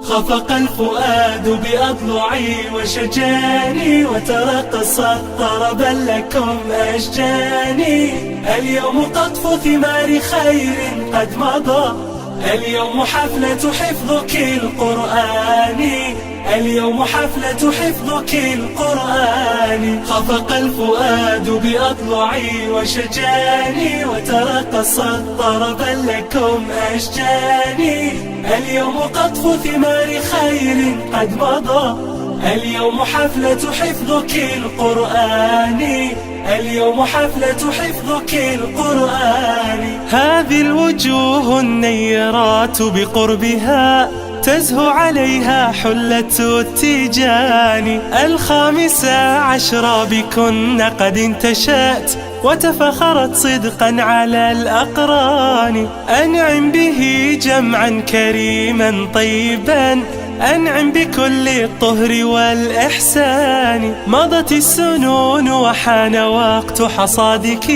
خفق الفؤاد بأضلعي وشجاني، وترقصت طربا لكم أشجاني. اليوم قطف ثمار خير قد مضى، اليوم حفلة حفظك القرآن، اليوم حفلة حفظك القرآن. خفق الفؤاد بأضلعي وشجاني، وترقصت طربا لكم أشجاني. اليوم قطف ثمار خير قد مضى، اليوم حفلة حفظك القرآن، اليوم حفلة حفظك القرآن. هذه الوجوه النيرات بقربها تزهو عليها حلة التيجان. 15 بكن قد انتشأت وتفخرت صدقا على الأقران. أنعم به جمعا كريما طيبا، أنعم بكل الطهر والإحسان. مضت السنون وحان وقت حصادك،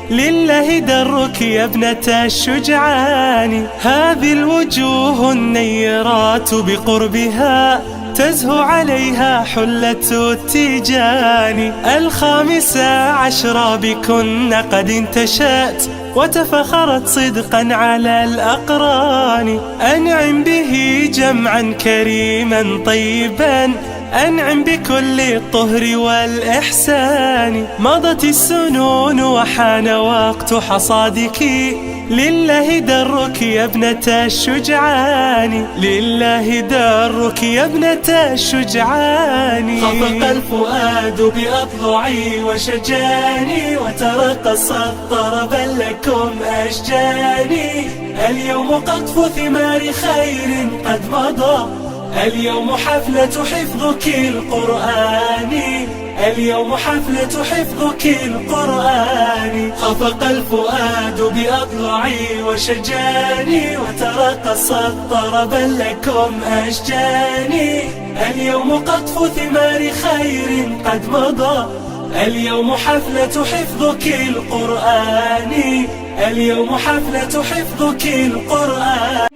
لله درك يا ابنة الشجعان. هذه الوجوه النيرات بقربها تزهو عليها حلة التيجان. 15 بكن قد انتشأت وتفخرت صدقا على الأقران. أنعم به جمعا كريما طيبا، أنعم بكل الطهر والإحسان. مضت السنون وحان وقت حصادك، لله درك يا ابنة الشجعان، لله درك يا ابنة الشجعان. خفق الفؤاد بأضلعي وشجاني، وترقصت طربا لكم أشجاني. اليوم قطف ثمار خير قد مضى، اليوم حفلة حفظك القرآن، اليوم حفلة حفظك القرآن. خفق الفؤاد بأضلعي وشجاني، وترقصت طربا لكم أشجاني. اليوم قطف ثمار خير قد مضى، اليوم حفلة حفظك القرآن، اليوم حفلة حفظك القرآن.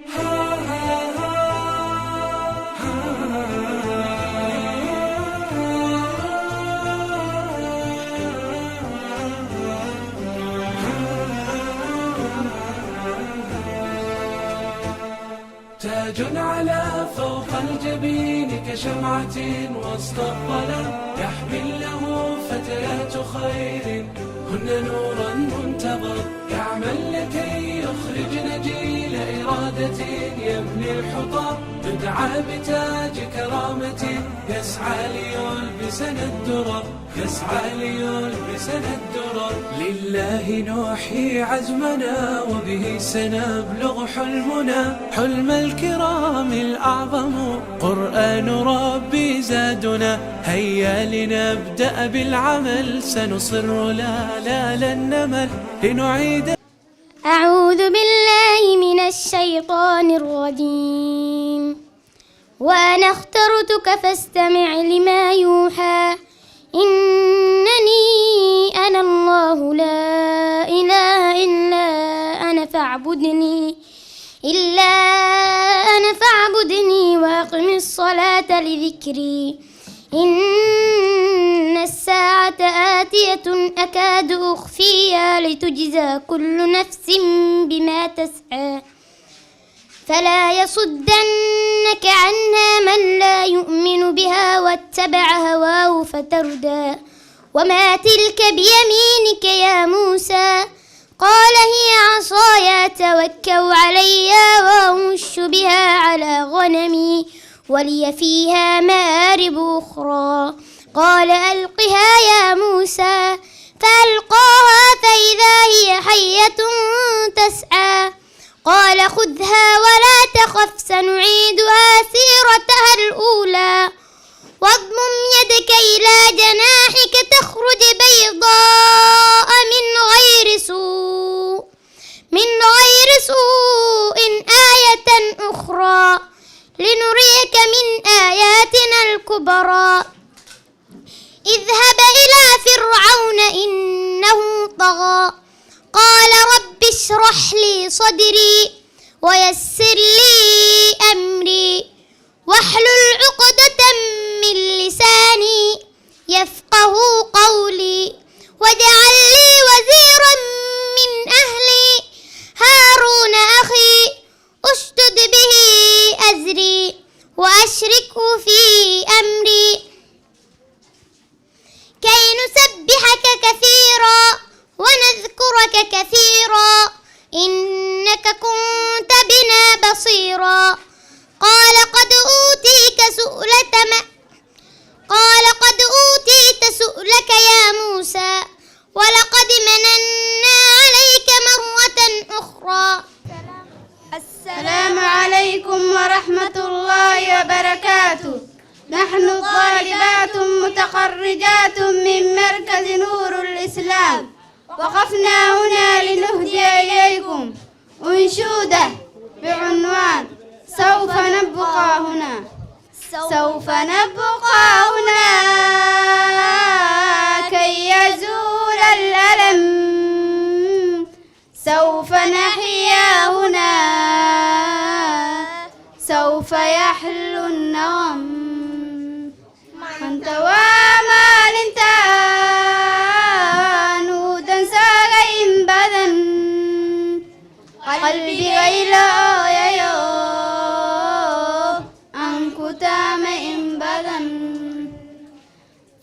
تاج على فوق الجبين كشمعة وسط الظلام، يحمل له فتيات خير هن نورا منتظر. يعمل لكي يخرجن جيل إرادة يبني الحطام، يدعى بتاج كرامة يسعى ليلبسنا الدرر، يسعى ليلبسنا الدرر. لله نوحي عزمنا وبه سنبلغ حلمنا، حلم الكرام الأعظم قرآن ربي زادنا. هيا لنبدأ بالعمل، سنصر لا لن نمل لنعيد. أعوذ بالله من الشيطان الرجيم. وأنا اخترتك فاستمع لما يوحى، إنني أنا الله لا إله إلا أنا فاعبدني، وأقم الصلاة لذكري. إن الساعة آتية أكاد أخفيها لتجزى كل نفس بما تسعى، فلا يصدنك عنها من لا يؤمن بها واتبع هواه فتردى. وما تلك بيمينك يا موسى؟ قال هي عصاي أتوكأ عليها وأهش بها على غنمي ولي فيها مآرب أخرى. قال ألقها يا موسى، فألقاها فإذا هي حية تسعى. قال خذها ولا تخف سنعيدها سيرتها الأولى، واضمم يدك إلى جناحك تخرج بيضاء من غير سوء آية أخرى لنريك من آياتنا الكبرى. اذهب إلى فرعون إنه طغى، قال رب اشرح لي صدري ويسر لي أمري وبركاته. نحن طالبات متخرجات من مركز نور الإسلام، وقفنا هنا لنهدي إليكم أنشودة بعنوان سوف نبقى هنا. سوف نبقى هنا كي يزول الألم، سوف نحيا هنا، سوف يحلو النغم. من توامى الانتان ودنسا بدن قلبي غير يا أنكو تام بدن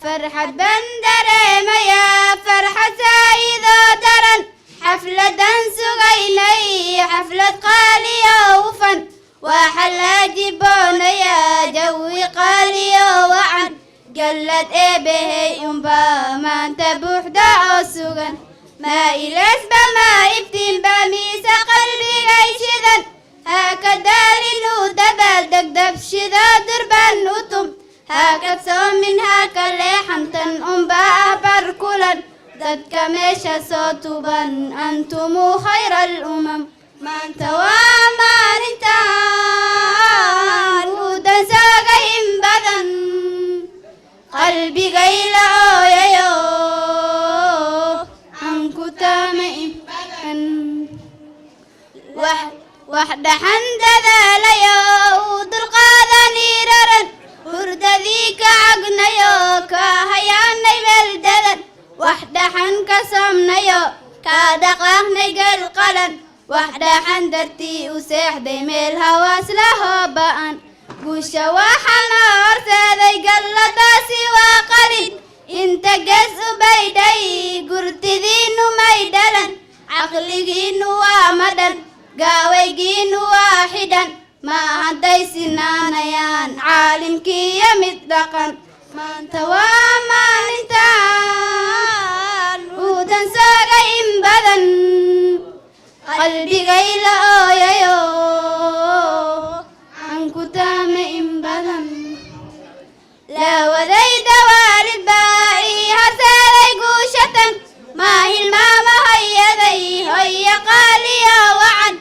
فرحة بندر ميا فرحة سايدة درن حفلة سغيني حفلة قالية وفن وحل جبون يا جوي قالية وعن قلت به ينبا ما انت بوحدة السغن ما إلس بما ابتن بميس قلبي غيشذن هكذا لنو دبل دقدب شذا دربان نوتم هكذا صوم من هكا لحمتن أنبا بركولا ذاتك ميشا صوتبا أنتم خير الأمم ما انت وما انتان ودنساقهم بدن قلبي غير يا أنكو تامئ وحد حمد ذا يود القاذا نيرا ورد ذيك عقنا يا كهيان بلدن وحد حن كسمنا يا كادقنا قل قلن وحد حن درتي وسيح ديم الهواس لها بأن قوشة وحنا أرسل قل داسي وقليل انت قس بيدي قرت ذين ميدلا عقلي ومدن قاويقين واحدا ما هدي سنانيان عالم كي مطلقا ما انت وما انتان ودنسى قيم بدن قلبي غير يا عنكو تامئ بدن لا وذيد والد بائي هسالي قوشة ما هي الماما هيا هي قاليا وعن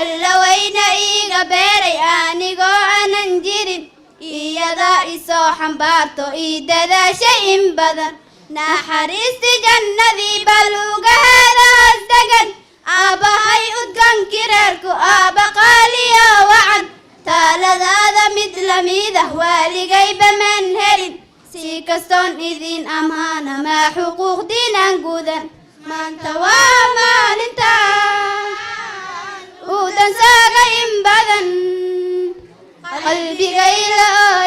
اللوين إيغا بيري آنيغو أننجيرين إيا ذا إسو حنبارتو إيدا ذا شيء بدن نحريست جنة بلوغ هذا الزقن آبا هاي أدقن كراركو آبا قاليا وعن تالا ذا مثل ميده والي غيب من هرين سيكستون إذين أمانة ما حقوق دينا قودا ما انت وما انتان ودن ساقين بدن قلبي غير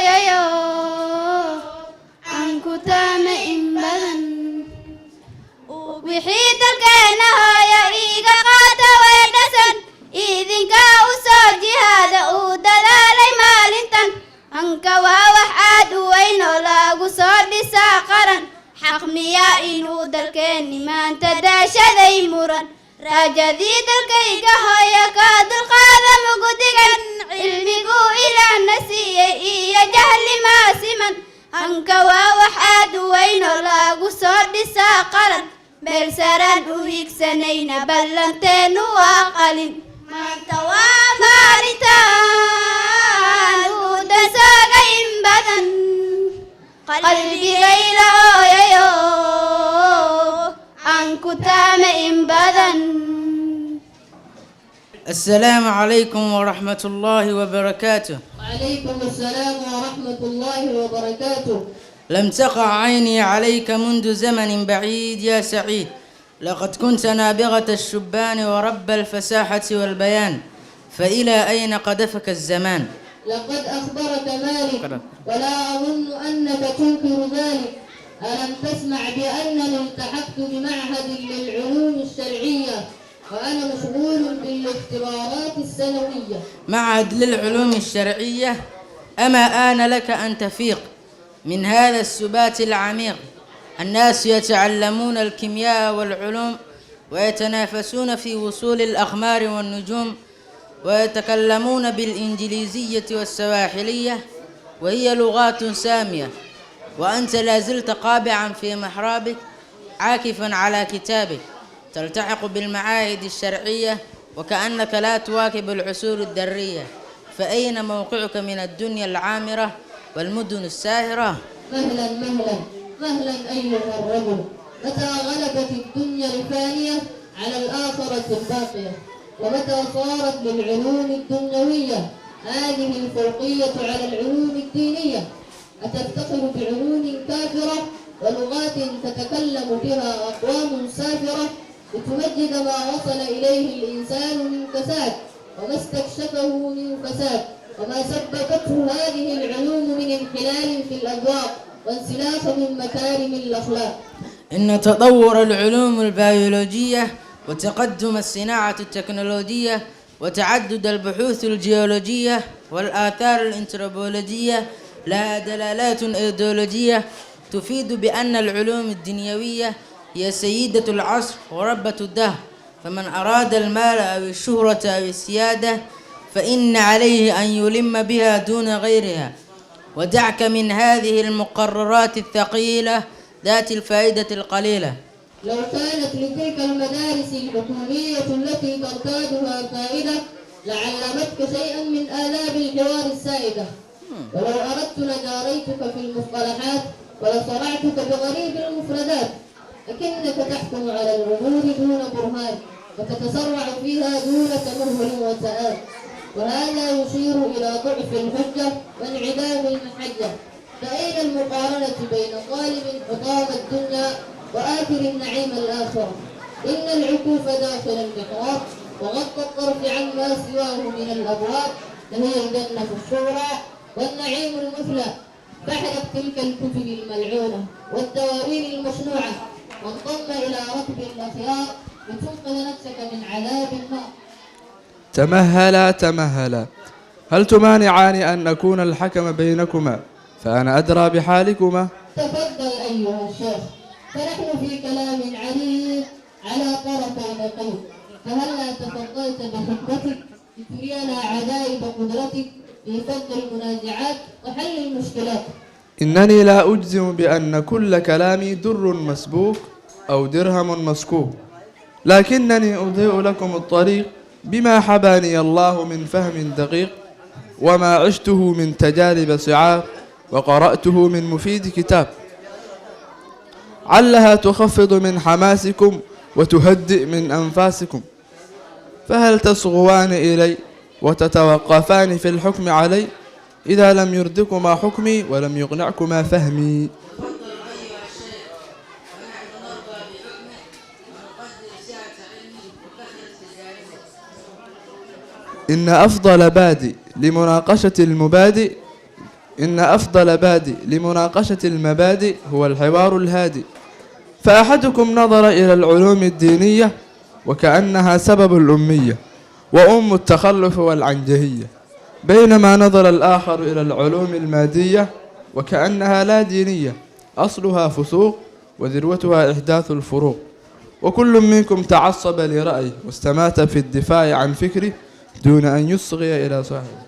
يا عنكو تامئ بدن وحيد الكينها يا إيقا قاتا ويدسن إذن كاوسو جهاد ودلالي مالنتن أنك ووحاد وينو لاغو صدي ساقرا حق ميا إنو دلكيني ما انت داشا ذي مران راجا ذي دلكيك هيا كاد القادم قدقا علمي قو إلى نسيه إيا جهل ما سمن أنك ووحاد وينو لاغو صدي ساقرا بلسران وهيك سنين بلنتين وقلن ما انت ومارتان ودساقين بدن قلبي غير يا عنكو تامئ بدن. السلام عليكم ورحمة الله وبركاته. وعليكم السلام ورحمة الله وبركاته. لم تقع عيني عليك منذ زمن بعيد يا سعيد، لقد كنت نابغة الشبان ورب الفساحة والبيان، فإلى أين قذفك الزمان؟ لقد أخبرك مالك ولا أظن أنك تنكر ذلك. ألم تسمع بأنني التحقت بمعهد للعلوم الشرعية وأنا مشغول بالاختبارات السنوية. معهد للعلوم الشرعية؟ أما آن لك أن تفيق من هذا السبات العميق. الناس يتعلمون الكيمياء والعلوم ويتنافسون في وصول الأقمار والنجوم ويتكلمون بالإنجليزية والسواحلية وهي لغات سامية، وأنت لازلت قابعا في محرابك عاكفا على كتابك، تلتحق بالمعاهد الشرعية وكأنك لا تواكب العصور الدرية، فأين موقعك من الدنيا العامرة والمدن الساهرة؟ مهلا مهلا مهلا أيها الرجل، متى غلبت الدنيا الفانية على الآخرة الباقية، ومتى صارت للعلوم الدنيوية هذه الفوقية على العلوم الدينية؟ أتفتخر بعلوم كافرة ولغات تتكلم بها أقوام سافرة لتمجد ما وصل إليه الإنسان من كساد وما استكشفه من فساد، وما سببته هذه العلوم من انحلال في الأذواق وانسلاخ من مكارم الأخلاق. إن تطور العلوم البيولوجية وتقدم الصناعة التكنولوجية وتعدد البحوث الجيولوجية والآثار الأنثروبولوجية لها دلالات إيديولوجية تفيد بأن العلوم الدنيوية هي سيدة العصر وربة الدهر، فمن أراد المال أو الشهرة أو السيادة فإن عليه أن يلم بها دون غيرها. ودعك من هذه المقررات الثقيلة ذات الفائدة القليلة. لو كانت لتلك المدارس الحكومية التي ترتادها فائدة لعلمتك شيئا من آلام الحوار السائدة، ولو أردت لجاريتك في المصطلحات ولصرعتك بغريب المفردات، لكنك تحكم على الأمور دون برهان وتتسرع فيها دون تمهل وسآل، وهذا يشير إلى ضعف الحجة وانعدام المحجة. فأين المقارنة بين طالب حطام الدنيا وآخر النعيم الآخرة؟ إن العكوف داخل المحراب وغض الطرف عما سواه من الأبواب لهي الجنة الصغرى والنعيم المثلى. فاحرق تلك الكتب الملعونة والدواوين المشنوعة وانضم إلى ركب الأخيار لتنقذ نفسك من عذاب النار. تمهلا تمهلا، هل تمانعان أن نكون الحكم بينكما فأنا أدرى بحالكما؟ تفضل أيها الشيخ، فنحن في كلام عريض على طرفي نقيض، فهلا تفضلت بخطتك لترينا عجائب قدرتك في فض المنازعات وحل المشكلات. إنني لا أجزم بأن كل كلامي در مسبوك أو درهم مسكوك، لكنني أضيء لكم الطريق بما حباني الله من فهم دقيق، وما عشته من تجارب صعاب، وقرأته من مفيد كتاب، علها تخفض من حماسكم وتهدئ من أنفاسكم. فهل تصغوان إلي وتتوقفان في الحكم علي إذا لم يردكما حكمي ولم يقنعكما فهمي؟ إن أفضل بادئ لمناقشة المبادئ هو الحوار الهادئ. فأحدكم نظر إلى العلوم الدينية وكأنها سبب الأمية وأم التخلف والعنجهية، بينما نظر الآخر إلى العلوم المادية وكأنها لا دينية، أصلها فسوق وذروتها إحداث الفروق. وكل منكم تعصب لرأيه واستمات في الدفاع عن فكره دون أن يصغي إلى صاحبه.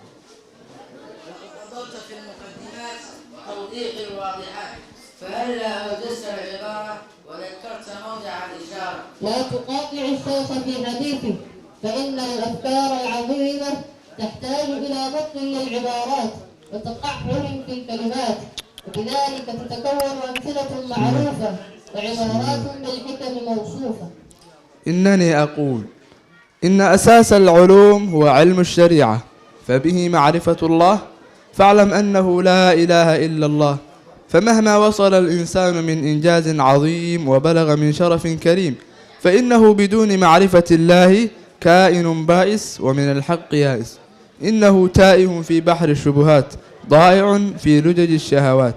وفضلت في المقدمات توضيح الواضحات، فهلا أوجزت العبارة وذكرت موضع الإشارة. لا تقاطع الشيخ في حديثه، فإن الأفكار العظيمة تحتاج إلى ضبط للعبارات وتقعر في الكلمات، وبذلك تتكون أمثلة معروفة وعبارات بالحكم موصوفة. إنني أقول إن أساس العلوم هو علم الشريعة، فبه معرفة الله، فاعلم أنه لا إله إلا الله. فمهما وصل الإنسان من إنجاز عظيم وبلغ من شرف كريم، فإنه بدون معرفة الله كائن بائس ومن الحق يائس. إنه تائه في بحر الشبهات ضائع في لجج الشهوات.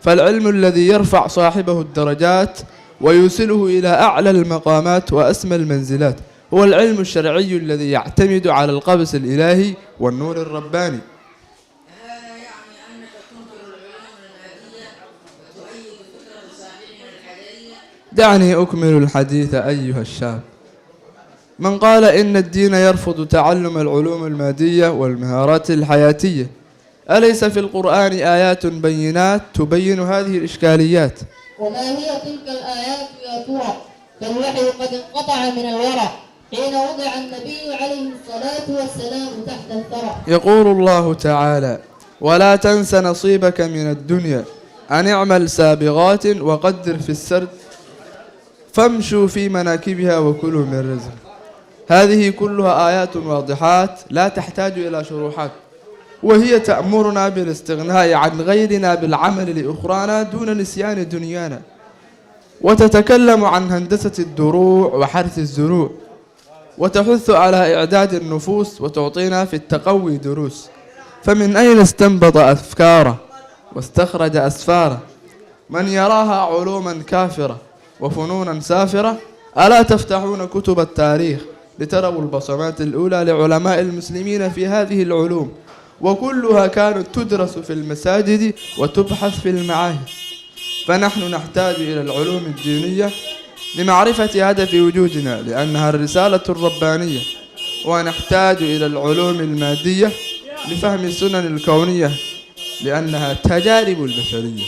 فالعلم الذي يرفع صاحبه الدرجات ويوصله إلى أعلى المقامات وأسمى المنزلات هو العلم الشرعي الذي يعتمد على القبس الإلهي والنور الرباني. هذا يعني أنك تنكر العلوم المادية وتؤيد فكرة صاحبنا الحجرية. دعني أكمل الحديث أيها الشاب. من قال إن الدين يرفض تعلم العلوم المادية والمهارات الحياتية أليس في القرآن آيات بينات تبين هذه الإشكاليات؟ وما هي تلك الآيات يا ترى؟ فالوحي قد انقطع من الورع حين وضع النبي عليه الصلاة والسلام تحت الثرى. يقول الله تعالى: ولا تنس نصيبك من الدنيا أن اعمل سابغات وقدر في السرد فامشوا في مناكبها وكلوا من رزق. هذه كلها آيات واضحات لا تحتاج إلى شروحات، وهي تأمرنا بالاستغناء عن غيرنا بالعمل لأخرانا دون نسيان دنيانا، وتتكلم عن هندسة الدروع وحرث الزروع، وتحث على إعداد النفوس وتعطينا في التقوي دروس. فمن أين استنبط أفكاره واستخرج أسفاره من يراها علوما كافرة وفنونا سافرة؟ ألا تفتحون كتب التاريخ لتروا البصمات الأولى لعلماء المسلمين في هذه العلوم، وكلها كانت تدرس في المساجد وتبحث في المعاهد. فنحن نحتاج إلى العلوم الدينية لمعرفة هدف وجودنا لأنها الرسالة الربانية، ونحتاج إلى العلوم المادية لفهم السنن الكونية لأنها تجارب البشرية.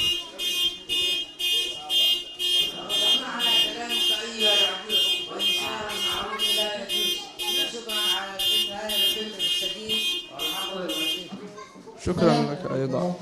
شكرا لك أيضا.